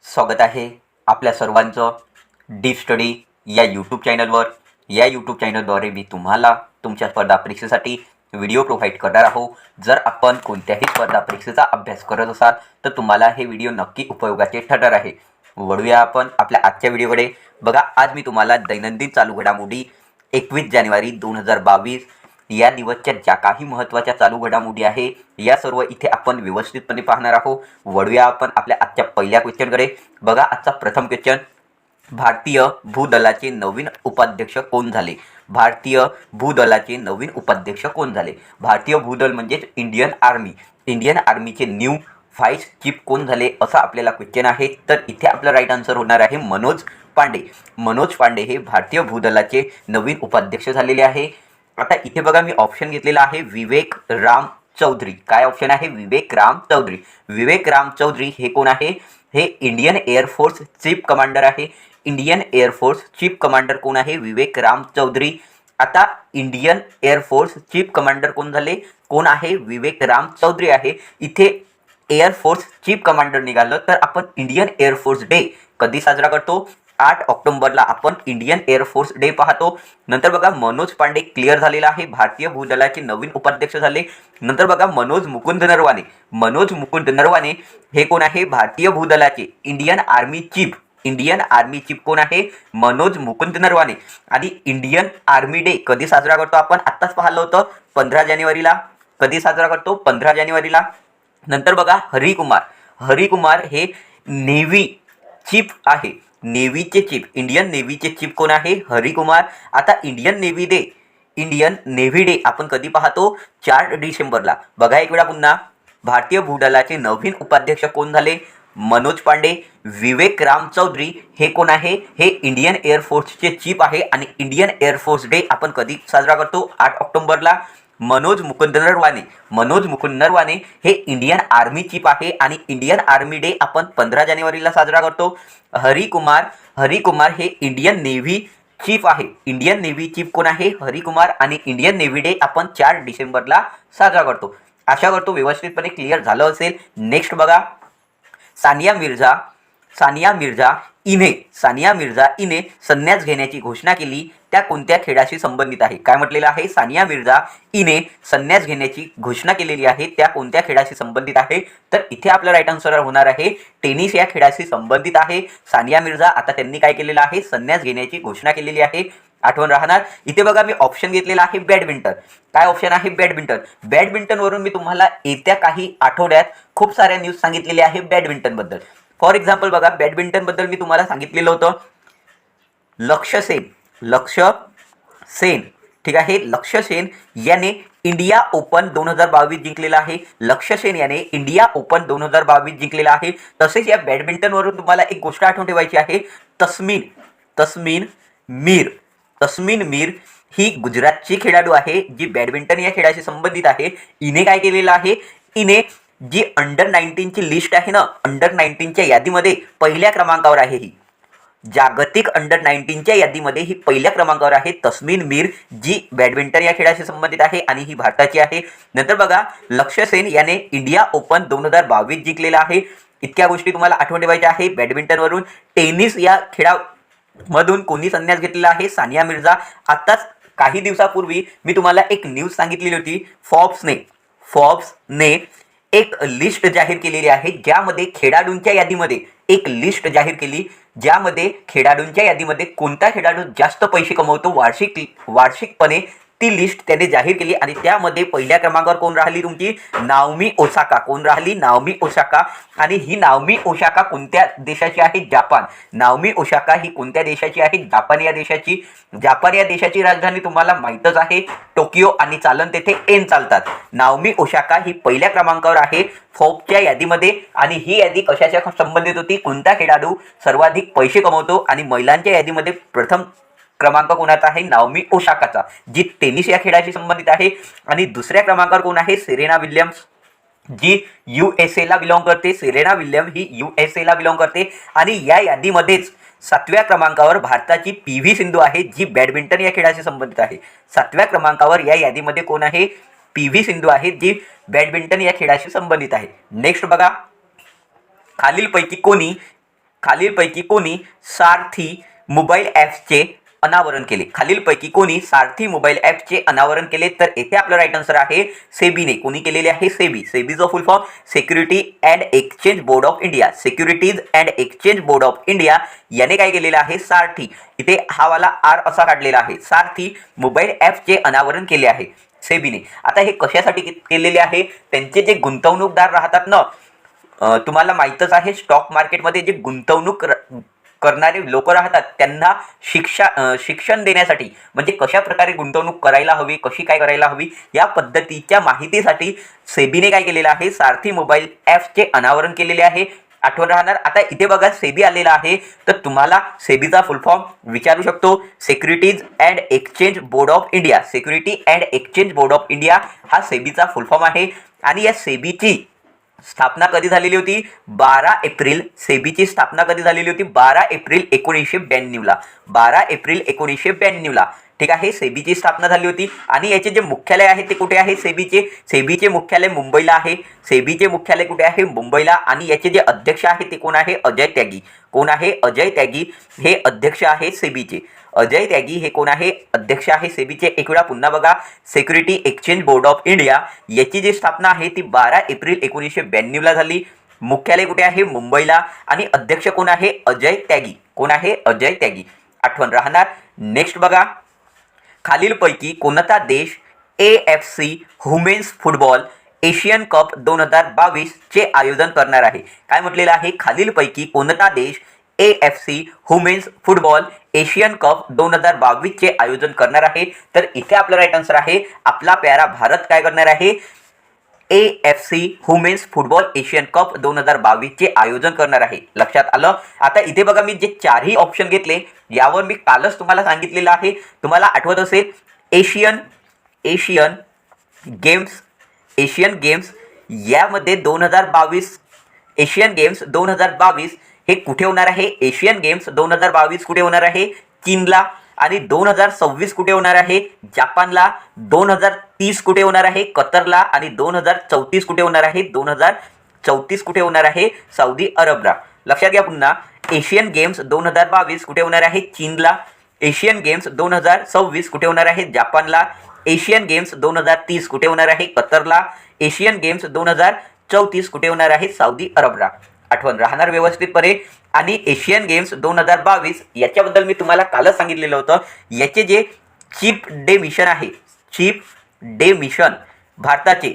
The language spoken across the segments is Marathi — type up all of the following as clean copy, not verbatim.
स्वागत आहे आपल्या सर्वांचं डीप स्टडी या यूट्यूब चॅनलवर। या यूट्यूब चॅनलद्वारे मी तुम्हाला तुमच्या स्पर्धा परीक्षेसाठी व्हिडिओ प्रोव्हाइड करणार आहोत। जर आपण कोणत्याही स्पर्धा परीक्षेचा अभ्यास करत असाल तर तुम्हाला हे व्हिडिओ नक्की उपयोगाचे ठरणार आहे। वळूया आपण आपल्या आजच्या व्हिडिओकडे। बघा, आज मी तुम्हाला दैनंदिन चालू घडामोडी 21 जानेवारी 2022 या दिवसच्या ज्या काही महत्त्वाच्या चालू घडामोडी आहे या सर्व इथे आपण व्यवस्थितपणे पाहणार आहोत। वळूया आपण आपल्या आजच्या पहिल्या क्वेश्चनकडे। बघा, आजचा प्रथम क्वेश्चन, भारतीय भूदलाचे नवीन उपाध्यक्ष कोण झाले? भारतीय भूदलाचे नवीन उपाध्यक्ष कोण झाले? भारतीय भूदल म्हणजे इंडियन आर्मी। इंडियन आर्मीचे न्यू व्हाईस चीफ कोण झाले असा आपल्याला क्वेश्चन आहे। तर इथे आपला राईट आन्सर होणार आहे मनोज पांडे। मनोज पांडे हे भारतीय भूदलाचे नवीन उपाध्यक्ष झालेले आहे। आता इथे बघा, मी ऑप्शन घेतलेला आहे विवेक राम चौधरी। काय ऑप्शन आहे? विवेक राम चौधरी। विवेक राम चौधरी हे कोण आहे? हे इंडियन एअरफोर्स चीफ कमांडर आहे। इंडियन एअरफोर्स चीफ कमांडर कोण आहे? विवेक राम चौधरी। आता इंडियन एअरफोर्स चीफ कमांडर कोण झाले? कोण आहे? विवेक राम चौधरी आहे। इथे एअरफोर्स चीफ कमांडर निघालं तर आपण इंडियन एअरफोर्स डे कधी साजरा करतो? 8 ऑक्टोबरला आपण इंडियन एअरफोर्स डे पाहतो। नंतर बघा, मनोज पांडे क्लिअर झालेला आहे, भारतीय भूदलाचे नवीन उपाध्यक्ष झाले। नंतर बघा, मनोज मुकुंद नरवाने। मनोज मुकुंद नरवाने हे कोण आहे? भारतीय भूदलाचे Indian army chief. Indian army chief कोण आहे? मनोज मुकुंद नरवाने। आणि इंडियन आर्मी डे कधी साजरा करतो आपण? आत्ताच पाहिलं होतं 15 जानेवारीला। कधी साजरा करतो? 15 जानेवारीला। नंतर बघा, हरिकुमार। हरिकुमार हे नेव्ही चीफ आहे। नेव्हीचे चीफ, इंडियन नेव्हीचे चीफ कोण आहे? हरिकुमार। आता इंडियन नेव्ही डे आपण कधी पाहतो? 4 डिसेंबरला। बघा एक वेळा पुन्हा, भारतीय भूदलाचे नवीन उपाध्यक्ष कोण झाले? मनोज पांडे। विवेक राम चौधरी हे कोण आहे? हे इंडियन एअरफोर्सचे चीफ आहे। आणि इंडियन एअरफोर्स डे आपण कधी साजरा करतो? 8 ऑक्टोबरला। मनोज मुकुंद नरवाने। मनोज मुकुंद नरवाने हे इंडियन आर्मी चीफ आहे आणि इंडियन आर्मी डे आपण 15 जानेवारीला साजरा करतो। हरिकुमार हे इंडियन नेव्ही चीफ आहे। इंडियन नेव्ही चीफ कोण आहे? हरिकुमार। आणि इंडियन नेव्ही डे आपण 4 डिसेंबरला साजरा करतो। आशा करतो व्यवस्थितपणे क्लिअर झालं असेल। नेक्स्ट बघा, सानिया मिर्झा इने संन्यास घेण्याची घोषणा केली, त्या कोणत्या खेळाशी संबंधित आहे? काय म्हटलेलं आहे? सानिया मिर्झा इने संन्यास घेण्याची घोषणा केलेली आहे, त्या कोणत्या खेळाशी संबंधित आहे? तर इथे आपला राईट आन्सर होणार आहे टेनिस या खेळाशी संबंधित आहे सानिया मिर्झा। आता त्यांनी काय केलेलं आहे? संन्यास घेण्याची घोषणा केलेली आहे, आठवण राहणार। इथे बघा, मी ऑप्शन घेतलेला आहे बॅडमिंटन। काय ऑप्शन आहे? बॅडमिंटन। बॅडमिंटनवरून मी तुम्हाला येत्या काही आठवड्यात खूप साऱ्या न्यूज सांगितलेल्या आहे बॅडमिंटनबद्दल। फॉर एक्झाम्पल बघा, बॅडमिंटनबद्दल मी तुम्हाला सांगितलेलं होतं लक्ष्य सेन, ठीक आहे। लक्ष्य सेन याने इंडिया ओपन 2022 जिंकलेला आहे। लक्ष्य सेन याने इंडिया ओपन 2022 जिंकलेला आहे। तसेच या बॅडमिंटनवरून तुम्हाला एक गोष्ट आठवून ठेवायची आहे, तस्मीन मीर ही गुजरातची खेळाडू आहे जी बॅडमिंटन या खेळाशी संबंधित आहे। इने काय केलेलं आहे? इने जी अंडर 19 ची लिस्ट आहे ना, अंडर 19च्या यादीमध्ये पहिल्या क्रमांकावर आहे। ही जागतिक अंडर 19च्या यादीमध्ये ही पहिल्या क्रमांकावर आहे तस्मीन मीर, जी बॅडमिंटन या खेळाशी संबंधित आहे आणि ही भारताची आहे। नंतर बघा, लक्ष्य सेन याने इंडिया ओपन 2022 जिंकलेला आहे। इतक्या गोष्टी तुम्हाला आठवण ठेवायच्या आहे बॅडमिंटनवरून। टेनिस या खेळामधून कोणी संन्यास घेतलेला आहे? सानिया मिर्झा। आताच काही दिवसापूर्वी मी तुम्हाला एक न्यूज सांगितलेली होती, फॉर्ब्सने एक लिस्ट जाहीर केलेली आहे, ज्यामध्ये खेळाडूंच्या यादीमध्ये एक लिस्ट जाहीर केली, ज्यामध्ये खेळाडूंच्या यादीमध्ये कोणता खेळाडू जास्त पैसे कमवतो वार्षिकपणे ती लिस्ट त्याने जाहीर केली। आणि त्यामध्ये पहिल्या क्रमांकावर कोण राहिली? तुमची नाओमी ओसाका। कोण राहिली? Naomi Osaka. आणि ही नाओमी ओसाका कोणत्या देशाची आहे? जापान। नाओमी ओसाका ही कोणत्या देशाची आहे? जापान या देशाची। जापान या देशाची राजधानी तुम्हाला माहीतच आहे टोकियो, आणि चालन तेथे एन चालतात। नाओमी ओसाका ही पहिल्या क्रमांकावर आहे फोर्ब्सच्या यादीमध्ये। आणि ही यादी कशाच्या संबंधित होती? कोणता खेळाडू सर्वाधिक पैसे कमवतो? आणि महिलांच्या यादीमध्ये प्रथम क्रमांक कोणाचा आहे? नाओमी ओसाकाचा, जी टेनिस या खेळाशी संबंधित आहे। आणि दुसऱ्या क्रमांकावर कोण आहे? सेरेना विल्यम्स, जी USA ला बिलॉंग करते। सेरेना विल्यम ही USA ला बिलॉंग करते। आणि या यादीमध्येच 7व्या क्रमांकावर भारताची PV सिंधू आहे, जी बॅडमिंटन या खेळाशी संबंधित आहे। 7व्या क्रमांकावर या यादीमध्ये कोण आहे? PV सिंधू आहे, जी बॅडमिंटन या खेळाशी संबंधित आहे। नेक्स्ट बघा, खालीलपैकी कोणी सारथी मोबाईल ॲप्सचे अनावरण केले? खालीलपैकी कोणी सारथी मोबाईल ॲपचे अनावरण केले? तर येथे आपलं राईट आन्सर आहे सेबीने. कोणी केलेले आहे? सेबी. सेबीचा full form security and exchange board of India. Securities and exchange board of India याने काय केलेलं आहे? सारथी. इथे हा वाला आर असा काढलेला आहे. सारथी मोबाईल ॲपचे अनावरण केले आहे सेबीने. आता हे कशासाठी केलेले आहे? त्यांचे जे गुंतवणूकदार राहतात ना, तुम्हाला माहीतच आहे स्टॉक मार्केटमध्ये जे गुंतवणूक करणारे लोक राहतात त्यांना शिक्षण देण्यासाठी, म्हणजे कशा प्रकारे गुंतवणूक करायला हवी, कशी काय करायला हवी या पद्धतीच्या माहितीसाठी सेबीने काय केलेलं आहे? सारथी मोबाईल ॲप्सचे अनावरण केलेले आहे. आठवण राहणार. आता इथे बघा सेबी आलेला आहे, तर तुम्हाला सेबीचा फुल फॉर्म विचारू शकतो. Securities and exchange board of India. Security and exchange board of India हा सेबीचा फुल फॉर्म आहे. आणि या सेबीची स्थापना कधी झालेली होती? 12 एप्रिल. सेबीची स्थापना कधी झालेली होती? 12 एप्रिल 1992 ला. 12 एप्रिल 1992 ला. ठीक आहे, सेबीची स्थापना झाली होती. आणि याचे जे मुख्यालय आहे ते कुठे आहे? सेबीचे मुख्यालय मुंबईला आहे. सेबीचे मुख्यालय कुठे आहे? मुंबईला. आणि याचे जे अध्यक्ष आहे ते कोण आहे? अजय त्यागी. कोण आहे? अजय त्यागी हे अध्यक्ष आहे सेबीचे. अजय त्यागी हे कोण आहे? अध्यक्ष आहे सेबीचे. एक वेळा पुन्हा बघा, security exchange board of India याची जी स्थापना आहे ती 12 एप्रिल 1992 ला झाली. मुख्यालय कुठे आहे? मुंबईला. आणि अध्यक्ष कोण आहे? अजय त्यागी. कोण आहे? अजय त्यागी. आठवण राहणार. नेक्स्ट बघा, खालीलपैकी कोणता देश AFC women's football Asian cup 2022 चे आयोजन करणार आहे? काय म्हटलेलं आहे? खालीलपैकी कोणता देश AFC women's football Asian cup 2022 चे आयोजन करणार आहे? तर इथे आपलं राईट आन्सर आहे आपला प्यारा भारत काय करणार आहे? AFC women's football Asian cup 2022 चे आयोजन करणार आहे. लक्षात आलं. आता इथे बघा, मी जे चारही ऑप्शन घेतले यावर मी कालच तुम्हाला सांगितलेलं आहे, तुम्हाला आठवत असेल, एशियन गेम्स यामध्ये 2022 एशियन गेम्स 2022 हे कुठे होणार आहे? एशियन गेम्स 2022 कुठे होणार आहे? चीनला. आणि 2026 कुठे होणार आहे? जापानला. 2030 कुठे होणार आहे? कतरला. आणि 2034 कुठे होणार आहे? 2034 कुठे होणार आहे? सौदी अरबला. लक्षात घ्या पुन्हा, एशियन गेम्स 2022 कुठे होणार आहे? चीनला. एशियन गेम्स 2026 कुठे होणार आहे? जापानला. एशियन गेम्स 2030 कुठे होणार आहे? कतरला. एशियन गेम्स 2034 कुठे होणार आहे? सौदी अरबला. आठवण राहणार व्यवस्थितपणे. आणि एशियन गेम्स 2022 याच्याबद्दल मी तुम्हाला कालच सांगितलेलं होतं. याचे जे चीफ डे मिशन आहे, चीफ डे मिशन भारताचे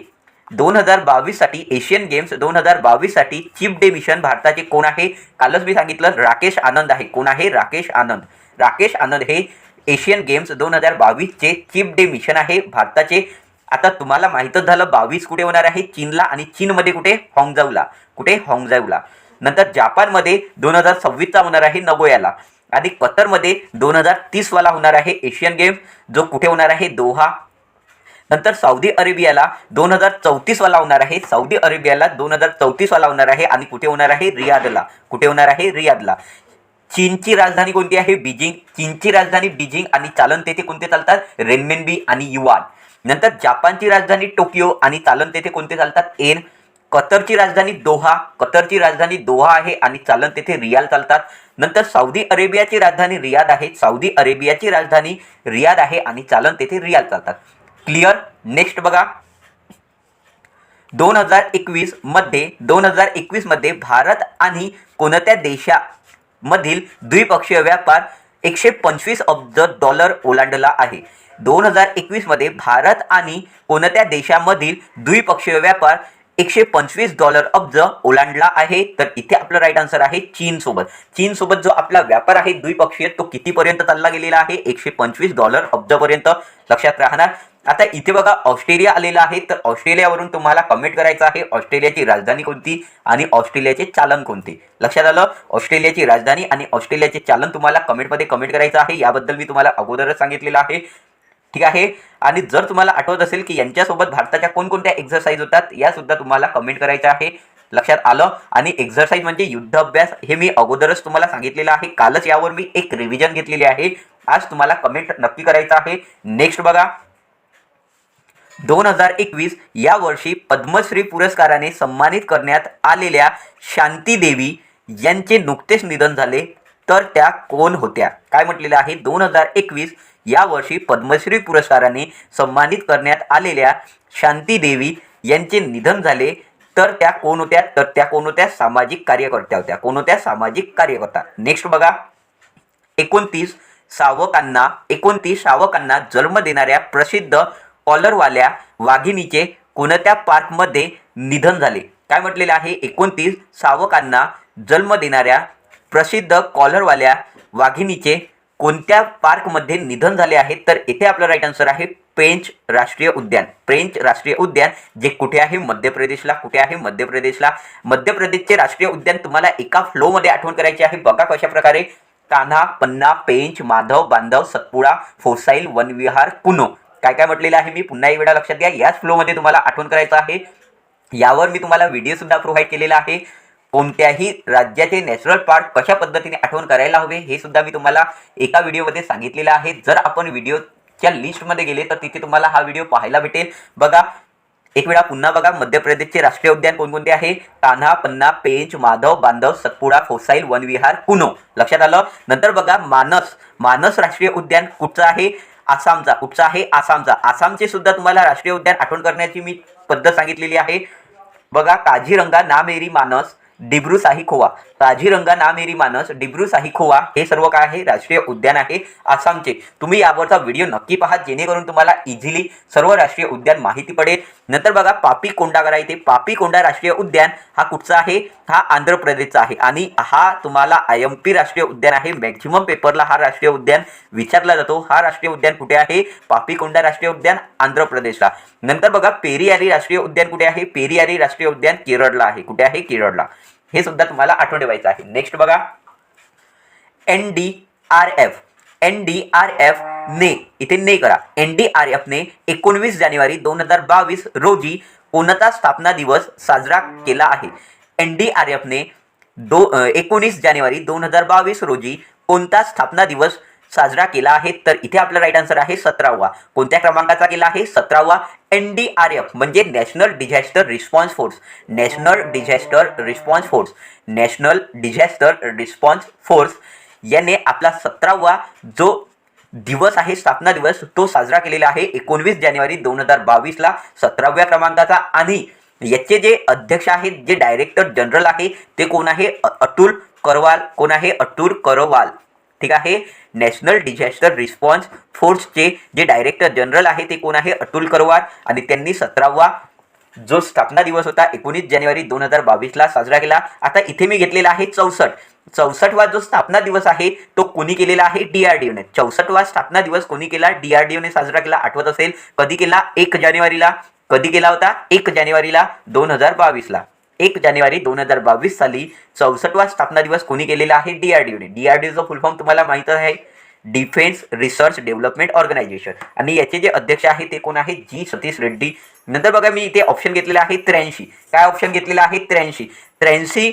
2022 साठी, एशियन गेम्स 2022 साठी चीफ डे मिशन भारताचे कोण आहे? कालच मी सांगितलं, राकेश आनंद आहे. कोण आहे? राकेश आनंद. राकेश आनंद हे एशियन गेम्स 2022 चे चीफ डे मिशन आहे भारताचे. आता तुम्हाला माहीतच झालं 22 कुठे होणार आहे? चीनला. आणि चीनमध्ये कुठे? हॉंगझाऊला. कुठे? हॉंगझाऊला. नंतर जापानमध्ये 2026 चा होणार आहे नगोयाला. आणि कतरमध्ये 2030 वाला होणार आहे एशियन गेम्स, जो कुठे होणार आहे? दोहा. नंतर सौदी अरेबियाला 2034 वाला होणार आहे. सौदी अरेबियाला 2034 वाला होणार आहे. आणि कुठे होणार आहे? रियादला. कुठे होणार आहे? रियादला. चीनची राजधानी कोणती आहे? बीजिंग. चीनची राजधानी बीजिंग. आणि चालन तेथे कोणते चालतात? रेनमिनबी आणि युआन. नंतर जापानची राजधानी टोकियो. आणि चालन तेथे कोणते चालतात? येन. कतरची राजधानी दोहा. कतरची राजधानी दोहा आहे. आणि चालन तेथे रियाल चालतात. नंतर सौदी अरेबियाची राजधानी रियाद आहे. सौदी अरेबियाची राजधानी रियाद आहे. आणि चालन तेथे रियाल चालतात. क्लिअर. नेक्स्ट बघा, 2021 मध्ये भारत आणि कोणत्या देशामधील द्विपक्षीय व्यापार 125 अब्ज डॉलर ओलांडला आहे? 2021 मध्ये भारत आणि कोणत्या देशामधील द्विपक्षीय व्यापार 125 अब्ज ओलांडला आहे? तर इथे आपलं राईट आन्सर आहे चीन सोबत. चीन सोबत जो आपला व्यापार आहे द्विपक्षीय, तो कितीपर्यंत चालला गेलेला आहे? 125 अब्ज पर्यंत. लक्षात राहणार. आता इथे बघा, ऑस्ट्रेलिया आलेला आहे. तर ऑस्ट्रेलियावरून तुम्हाला कमेंट करायचं आहे ऑस्ट्रेलियाची राजधानी कोणती आणि ऑस्ट्रेलियाचे चालन कोणते. लक्षात आलं. ऑस्ट्रेलियाची राजधानी आणि ऑस्ट्रेलियाचे चालन तुम्हाला कमेंटमध्ये कमेंट करायचं आहे. याबद्दल मी तुम्हाला अगोदरच सांगितलेलं आहे. ठीक आहे. आणि जर तुम्हाला आठवत असेल की यांच्यासोबत भारताच्या कोणकोणत्या एक्झरसाइज होतात, या सुद्धा तुम्हाला कमेंट करायचं आहे. लक्षात आलं. आणि एक्झरसाइज म्हणजे युद्ध अभ्यास, हे मी अगोदरच तुम्हाला सांगितलेलं आहे. कालच यावर मी एक रिव्हिजन घेतलेली आहे. आज तुम्हाला कमेंट नक्की करायचं आहे. नेक्स्ट बघा, 2021 या वर्षी पद्मश्री पुरस्काराने सन्मानित करण्यात आलेल्या शांती देवी यांचे नुकतेच निधन झाले, तर त्या कोण होत्या? काय म्हटलेलं आहे? 2021 या वर्षी पद्मश्री पुरस्काराने सन्मानित करण्यात आलेल्या शांती देवी यांचे निधन झाले, तर त्या कोण होत्या? तर त्या कोण होत्या? सामाजिक कार्यकर्त्या होत्या. कोण होत्या? सामाजिक कार्यकर्ता. नेक्स्ट बघा, 29 सावकांना जन्म देणाऱ्या प्रसिद्ध कॉलरवाल्या वाघिणीचे कोणत्या पार्कमध्ये निधन झाले? काय म्हटलेलं आहे? 29 सावकांना जन्म देणाऱ्या प्रसिद्ध कॉलरवाल्या वाघिणीचे कोणत्या पार्कमध्ये निधन झाले आहे? तर इथे आपला राईट आन्सर आहे पेंच राष्ट्रीय उद्यान. पेंच राष्ट्रीय उद्यान जे कुठे आहे? मध्य प्रदेशला. कुठे आहे? मध्य प्रदेशला. मध्य प्रदेशचे राष्ट्रीय उद्यान तुम्हाला एका फ्लोमध्ये आठवण करायचे आहे. बघा कशा प्रकारे: कान्हा, पन्ना, पेंच, माधव, बांधव, सतपुडा, फोसाईल, वनविहार, कुनो. काय काय म्हटलेलं आहे मी पुन्हा एक वेळा लक्षात घ्या. याच फ्लोमध्ये तुम्हाला आठवण करायचं आहे. यावर मी तुम्हाला व्हिडिओ सुद्धा प्रोव्हाइड केलेला आहे. कोणत्याही राज्याचे नॅशनल पार्क कशा पद्धतीने आठवण करायला हवे हे सुद्धा मी तुम्हाला एका व्हिडिओमध्ये सांगितलेलं आहे. जर आपण व्हिडिओच्या लिस्टमध्ये गेले तर तिथे तुम्हाला हा व्हिडिओ पाहायला भेटेल. बघा एक वेळा पुन्हा बघा, मध्य प्रदेशचे राष्ट्रीय उद्यान कोणकोणते आहे? कान्हा, पन्ना, पेंच, माधव, बांधव, सतपुडा, फोसाईल, वनविहार, कुनो. लक्षात आलं. नंतर बघा मानस राष्ट्रीय उद्यान कुठचं आहे? आसामचा. कुठचा आहे? आसामचा. आसामचे सुद्धा तुम्हाला राष्ट्रीय उद्यान आठवण करण्याची मी पद्धत सांगितलेली आहे. बघा, काझीरंगा, नामेरी मानस, डिब्रू साहिखोवा. काझीरंगा, नामेरी मानस, डिब्रू साहिखोवा हे सर्व काय आहे? राष्ट्रीय उद्यान आहे आसामचे. तुम्ही यावरचा व्हिडिओ नक्की पहा, जेणेकरून तुम्हाला इझिली सर्व राष्ट्रीय उद्यान माहिती पडेल. नंतर बघा, पापीकोंडा करा. इथे पापीकोंडा राष्ट्रीय उद्यान हा कुठचा आहे? हा आंध्र प्रदेशचा आहे. आणि हा तुम्हाला IMP राष्ट्रीय उद्यान आहे. मॅक्झिमम पेपरला हा राष्ट्रीय उद्यान विचारला जातो. हा राष्ट्रीय उद्यान कुठे आहे? पापीकोंडा राष्ट्रीय उद्यान आंध्र प्रदेशला. नंतर बघा, पेरियारी राष्ट्रीय उद्यान कुठे आहे? पेरियारी राष्ट्रीय उद्यान केरळला आहे. कुठे आहे? केरळला. हे सुद्धा तुम्हाला आठवण ठेवायचं आहे. नेक्स्ट बघा, NDRF ने, इथे ने करा. NDRF ने 19 जानेवारी 2022 रोजी कोणता स्थापना दिवस साजरा केला आहे? NDRF ने 19 जानेवारी 2022 रोजी कोणता स्थापना दिवस साजरा केला आहे? तर इथे आपला राईट आन्सर आहे 17वा. कोणत्या क्रमांकाचा केला आहे? 17वा. NDRF म्हणजे national disaster response force. National disaster response force याने आपला 17वा जो दिवस आहे, स्थापना दिवस, तो साजरा केलेला आहे 19 जानेवारी 2022ला 17व्या क्रमांकाचा. आणि याचे जे अध्यक्ष आहेत, जे डायरेक्टर जनरल आहे, ते कोण आहे? अतुल करवाल. कोण आहे? अतुल करवाल. ठीक आहे. नॅशनल डिझास्टर रिस्पॉन्स फोर्सचे जे डायरेक्टर जनरल आहे ते कोण आहे? अतुल करवाल. आणि त्यांनी 17वा जो स्थापना दिवस होता 19 जानेवारी 2022ला साजरा केला. आता इथे मी घेतलेला आहे 64वा जो स्थापना दिवस आहे तो कोणी केलेला आहे? DRDO ने. 64वा स्थापना दिवस कोणी केला? DRDO ने साजरा केला. आठवत असेल कधी केला? 1 जानेवारीला. कधी केला होता? 1 जानेवारीला 2022ला. 1 जानेवारी 2022 साली 64वा स्थापना दिवस कोणी केलेला आहे? DRDO ने. DRDOचा फुल फॉर्म तुम्हाला माहित आहे, डिफेन्स रिसर्च डेव्हलपमेंट ऑर्गनायझेशन. आणि याचे जे अध्यक्ष आहे ते कोण आहे? G सतीश रेड्डी. नंतर बघा, मी इथे ऑप्शन घेतलेला आहे 83. काय ऑप्शन घेतलेला आहे? 83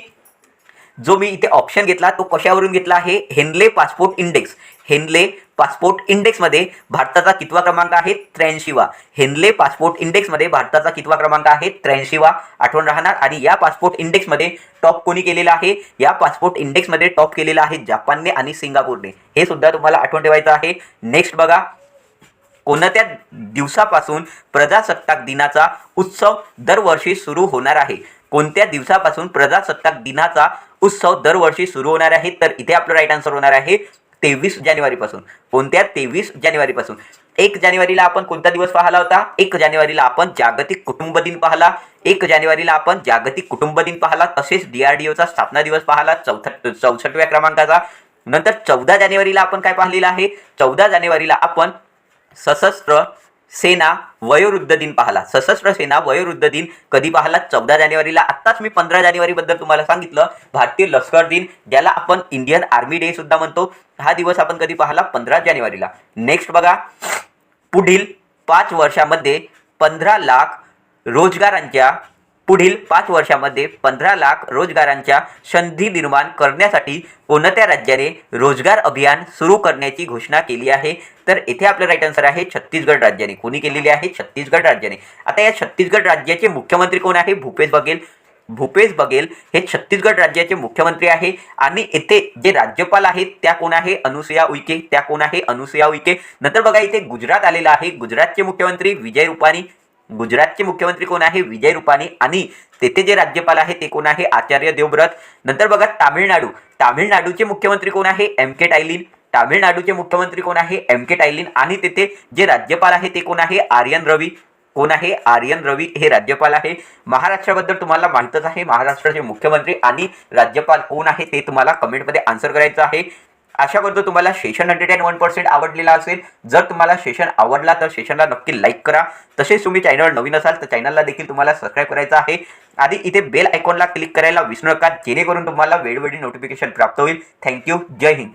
जो मी इथे ऑप्शन घेतला तो कशावरून घेतला आहे? Henley passport index. Henley passport इंडेक्समध्ये भारताचा कितवा क्रमांक आहे? 83वा. हेनले पासपोर्ट इंडेक्समध्ये भारताचा कितवा क्रमांक आहे? 83वा. आठवण राहणार. आणि या पासपोर्ट इंडेक्समध्ये टॉप कोणी केलेला आहे? या पासपोर्ट इंडेक्समध्ये टॉप केलेला आहे जापानने आणि सिंगापूरने. हे सुद्धा तुम्हाला आठवण ठेवायचं आहे. नेक्स्ट बघा, कोणत्या दिवसापासून प्रजासत्ताक दिनाचा उत्सव दरवर्षी सुरू होणार आहे? कोणत्या दिवसापासून प्रजासत्ताक दिनाचा उत्सव दरवर्षी सुरू होणार आहे? तर इथे आपलं राईट आन्सर होणार आहे 23 जानेवारीपासून. कोणत्या? 23 जानेवारीपासून. 1 जानेवारीला आपण कोणता दिवस पाहिला होता? 1 जानेवारीला आपण जागतिक कुटुंब दिन पाहिला. 1 जानेवारीला आपण जागतिक कुटुंब दिन पाहिला. तसेच DRDOचा स्थापना दिवस पाहिला 64व्या क्रमांकाचा. नंतर 14 जानेवारीला आपण काय पाहिलेलं आहे? 14 जानेवारीला आपण सशस्त्र सेना वयोवृद्ध दिन पाहिला. सशस्त्र सेना वयोवृद्ध दिन कधी पाहिला? 14 जानेवारीला. आत्ताच मी 15 जानेवारीबद्दल तुम्हाला सांगितलं, भारतीय लष्कर दिन, ज्याला आपण इंडियन आर्मी डे सुद्धा म्हणतो. हा दिवस आपण कधी पाहिला? 15 जानेवारीला. नेक्स्ट बघा, पुढील 5 वर्षामध्ये 15 लाख रोजगारांच्या संधी निर्माण करण्यासाठी कोणत्या राज्याने रोजगार अभियान सुरू करण्याची घोषणा केली आहे? तर इथे आपलं राईट आन्सर आहे छत्तीसगड राज्याने. कोणी केलेली आहे? छत्तीसगड राज्याने. आता या छत्तीसगड राज्याचे मुख्यमंत्री कोण आहे? भूपेश बघेल. भूपेश बघेल हे छत्तीसगड राज्याचे मुख्यमंत्री आहे आणि येथे जे राज्यपाल आहेत त्या कोण आहे? अनुसुया उईके. त्या कोण आहे? अनुसुया उईके. नंतर बघा इथे गुजरात आलेला आहे. गुजरातचे मुख्यमंत्री विजय रुपानी. गुजरातचे मुख्यमंत्री कोण आहे? विजय रुपानी. आणि तेथे जे राज्यपाल आहे ते कोण आहे? आचार्य देवव्रत. नंतर बघा तामिळनाडू. तामिळनाडूचे मुख्यमंत्री कोण आहे? एम के टायलिन. तामिळनाडूचे मुख्यमंत्री कोण आहे? एम के टायलिन. आणि तेथे जे राज्यपाल आहे ते कोण आहे? आर्यन रवी. कोण आहे? आर्यन रवी हे राज्यपाल आहे. महाराष्ट्राबद्दल तुम्हाला माहितच आहे. महाराष्ट्राचे मुख्यमंत्री आणि राज्यपाल कोण आहे ते तुम्हाला कमेंटमध्ये आन्सर करायचं आहे. आशा करतो तुम्हाला सेशन 101% आवडलेला असेल. जर तुम्हाला सेशन आवडला तर सेशनला नक्की लाईक करा. तसेच तुम्ही चॅनलवर नवीन असाल तर चॅनलला देखील तुम्हाला सबस्क्राईब करायचं आहे आणि इथे बेल आयकॉनला क्लिक करायला विसरू नका, जेणेकरून तुम्हाला वेळोवेळी नोटिफिकेशन प्राप्त होईल. थँक्यू. जय हिंद.